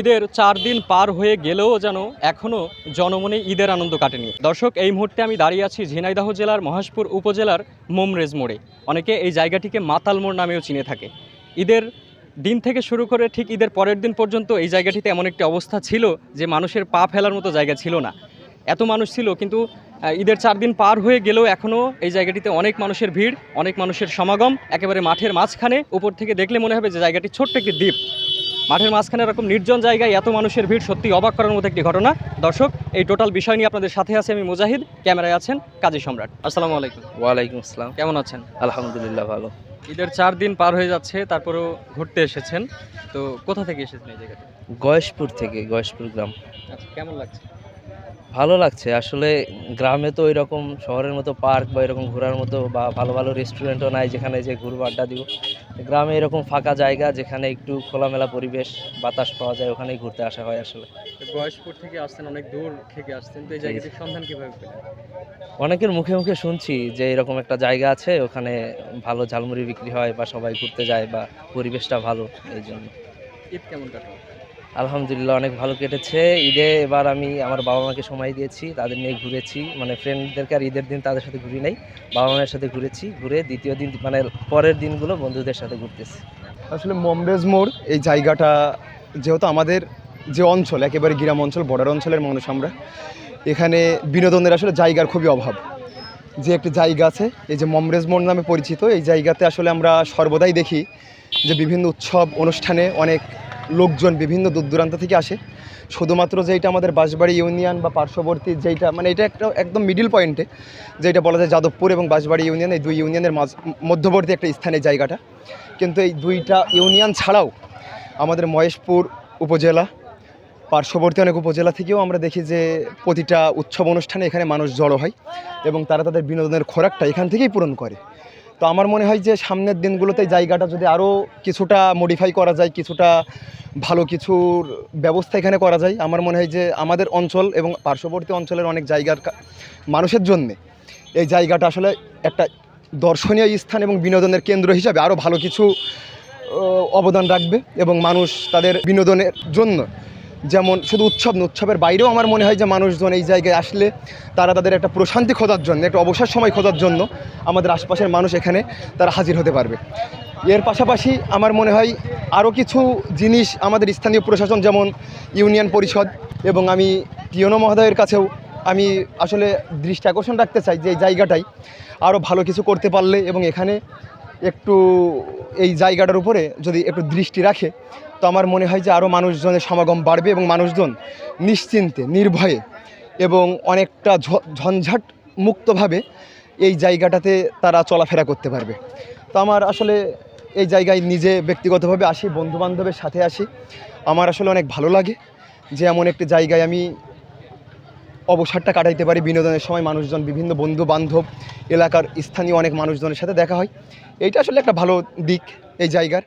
ঈদের ৪ দিন পার হয়ে গেলেও যেন এখনও জনমনে ঈদের আনন্দ কাটেনি। দর্শক, এই মুহূর্তে আমি দাঁড়িয়ে আছি ঝিনাইদহ জেলার মহেশপুর উপজেলার মোমরেজ মোড়ে। অনেকে এই জায়গাটিকে মাতাল মোড় নামেও চিনে থাকে। ঈদের দিন থেকে শুরু করে ঠিক ঈদের পরের দিন পর্যন্ত এই জায়গাটিতে এমন একটি অবস্থা ছিল যে মানুষের পা ফেলার মতো জায়গা ছিল না, এত মানুষ ছিল। কিন্তু ঈদের ৪ দিন পার হয়ে গেলেও এখনও এই জায়গাটিতে অনেক মানুষের ভিড়, অনেক মানুষের সমাগম। একেবারে মাঠের মাঝখানে, উপর থেকে দেখলে মনে হবে যে জায়গাটি ছোট্ট একটি দ্বীপ। মাঠের মাঝখানে এরকম নির্জন জায়গায় এত মানুষের ভিড় সত্যি অবাক করার মতো একটি ঘটনা। দর্শক, এই টোটাল বিষয় নিয়ে আপনাদের সাথে আছি আমি মুজাহিদ, ক্যামেরায় আছেন কাজী সম্রাট। আসসালামু আলাইকুম। ওয়ালাইকুম আসসালাম। কেমন আছেন? আলহামদুলিল্লাহ ভালো। ঈদের ৪ দিন পার হয়ে যাচ্ছে, তারপরেও ঘুরতে এসেছেন। তো কোথা থেকে এসেছেন এই জায়গাতে? গয়েশপুর থেকে, গয়েশপুর গ্রাম। আচ্ছা, কেমন লাগছে? ভালো লাগছে আসলে। গ্রামে তো ওইরকম শহরের মতো পার্ক বা এরকম ঘোরার মতো বা ভালো ভালো রেস্টুরেন্টও নাই যেখানে যে ঘুরবো, আড্ডা দিব। গ্রামে এরকম ফাঁকা জায়গা যেখানে একটু খোলামেলা পরিবেশ, বাতাস পাওয়া যায়, ওখানেই ঘুরতে আসা হয় আসলে। তো গয়েশপুর থেকে আসছেন, অনেক দূর থেকে আসছেন, তো এই জি, জায়গাটির সন্ধান কিভাবে পেলেন? অনেকের মুখে মুখে শুনছি যে এরকম একটা জায়গা আছে, ওখানে ভালো ঝালমুড়ি বিক্রি হয় বা সবাই ঘুরতে যায় বা পরিবেশটা ভালো, এই জন্য। ঈদ কেমন কাটলো? আলহামদুলিল্লাহ অনেক ভালো কেটেছে। ঈদে এবার আমি আমার বাবা মাকে সময় দিয়েছি, তাদের নিয়ে ঘুরেছি। মানে ফ্রেন্ডদেরকে আর ঈদের দিন তাদের সাথে ঘুরি নাই, বাবা মায়ের সাথে ঘুরেছি। ঘুরে দ্বিতীয় দিন মানে পরের দিনগুলো বন্ধুদের সাথে ঘুরতেছি। আসলে মমরেজ মোড় এই জায়গাটা, যেহেতু আমাদের যে অঞ্চল একেবারে গ্রাম অঞ্চল, বর্ডার অঞ্চলের মানুষ আমরা, এখানে বিনোদনের আসলে জায়গার খুবই অভাব। যে একটি জায়গা আছে, এই যে মমরেজ মোড় নামে পরিচিত, এই জায়গাতে আসলে আমরা সর্বদাই দেখি যে বিভিন্ন উৎসব অনুষ্ঠানে অনেক লোকজন বিভিন্ন দূর দূরান্ত থেকে আসে। শুধুমাত্র যেটা আমাদের বাঁশবাড়ি ইউনিয়ন বা পার্শ্ববর্তী যেটা, মানে এটা একটা একদম মিডিল পয়েন্টে, যেটা বলা যায় যাদবপুর এবং বাঁশবাড়ি ইউনিয়ন, এই দুই ইউনিয়নের মধ্যবর্তী একটা স্থানে জায়গাটা। কিন্তু এই দুইটা ইউনিয়ন ছাড়াও আমাদের মহেশপুর উপজেলা, পার্শ্ববর্তী অনেক উপজেলা থেকেও আমরা দেখি যে প্রতিটা উৎসব অনুষ্ঠানে এখানে মানুষ জড়ো হয় এবং তারা তাদের বিনোদনের খোরাকটা এখান থেকেই পূরণ করে। তো আমার মনে হয় যে সামনের দিনগুলোতে জায়গাটা যদি আরও কিছুটা মডিফাই করা যায়, কিছুটা ভালো কিছুর ব্যবস্থা এখানে করা যায়, আমার মনে হয় যে আমাদের অঞ্চল এবং পার্শ্ববর্তী অঞ্চলের অনেক জায়গার মানুষের জন্যে এই জায়গাটা আসলে একটা দর্শনীয় স্থান এবং বিনোদনের কেন্দ্র হিসাবে আরও ভালো কিছু অবদান রাখবে। এবং মানুষ তাদের বিনোদনের জন্য, যেমন শুধু উৎসব না, উৎসবের বাইরেও আমার মনে হয় যে মানুষজন এই জায়গায় আসলে তারা তাদের একটা প্রশান্তি খোঁজার জন্য, একটা অবসর সময় খোঁজার জন্য আমাদের আশপাশের মানুষ এখানে তারা হাজির হতে পারবে। এর পাশাপাশি আমার মনে হয় আরও কিছু জিনিস আমাদের স্থানীয় প্রশাসন, যেমন ইউনিয়ন পরিষদ, এবং আমি পিওনো মহোদয়ের কাছেও আমি আসলে দৃষ্টি আকর্ষণ রাখতে চাই যে এই জায়গাটাই আরও ভালো কিছু করতে পারলে এবং এখানে একটু এই জায়গাটার উপরে যদি একটু দৃষ্টি রাখে, তো আমার মনে হয় যে আরও মানুষজনের সমাগম বাড়বে এবং মানুষজন নিশ্চিন্তে, নির্ভয়ে এবং অনেকটা ঝঞ্ঝাট মুক্তভাবে এই জায়গাটাতে তারা চলাফেরা করতে পারবে। তো আমার আসলে এই জায়গায় নিজে ব্যক্তিগতভাবে আসি, বন্ধুবান্ধবের সাথে আসি, আমার আসলে অনেক ভালো লাগে যে এমন একটি জায়গায় আমি অবসরটা কাটাইতে পারি। বিনোদনের সময় মানুষজন, বিভিন্ন বন্ধু বান্ধব, এলাকার স্থানীয় অনেক মানুষজনের সাথে দেখা হয়। এইটা আসলে একটা ভালো দিক এই জায়গার।